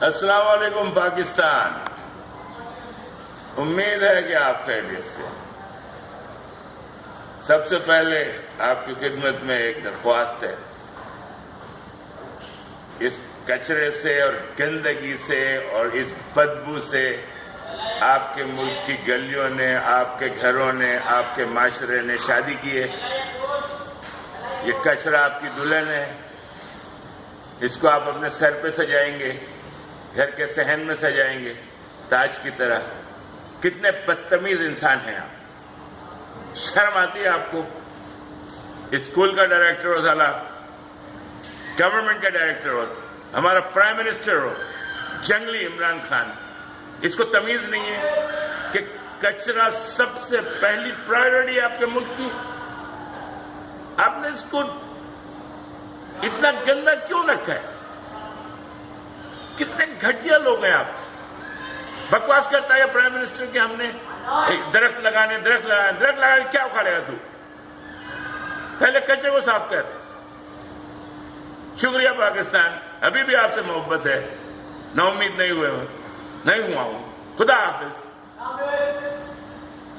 السلام علیکم پاکستان. امید ہے کہ آپ خیریت سے. سب سے پہلے آپ کی خدمت میں ایک درخواست ہے. اس کچرے سے اور گندگی سے اور اس بدبو سے آپ کے ملک کی گلیوں نے، آپ کے گھروں نے، آپ کے معاشرے نے شادی کی ہے. یہ کچرا آپ کی دلہن ہے. اس کو آپ اپنے سر پہ سجائیں گے، گھر کے صحن میں سجائیں گے تاج کی طرح. کتنے بدتمیز انسان ہیں آپ. شرم آتی ہے آپ کو؟ اسکول کا ڈائریکٹر ہو سالا، گورنمنٹ کا ڈائریکٹر ہو، ہمارا پرائم منسٹر ہو، جنگلی عمران خان. اس کو تمیز نہیں ہے کہ کچرا سب سے پہلی پرائیورٹی آپ کے ملک کی. آپ نے اس کو اتنا گندا کیوں رکھا ہے؟ کتنے گھٹیا لوگ ہیں آپ. بکواس کرتا ہے پرائم منسٹر کہ ہم نے درخت لگا کے کیا اکھاڑے گا تو؟ پہلے کچرے کو صاف کر. شکریہ پاکستان. ابھی بھی آپ سے محبت ہے. نا امید نہیں ہوا ہوں. خدا حافظ.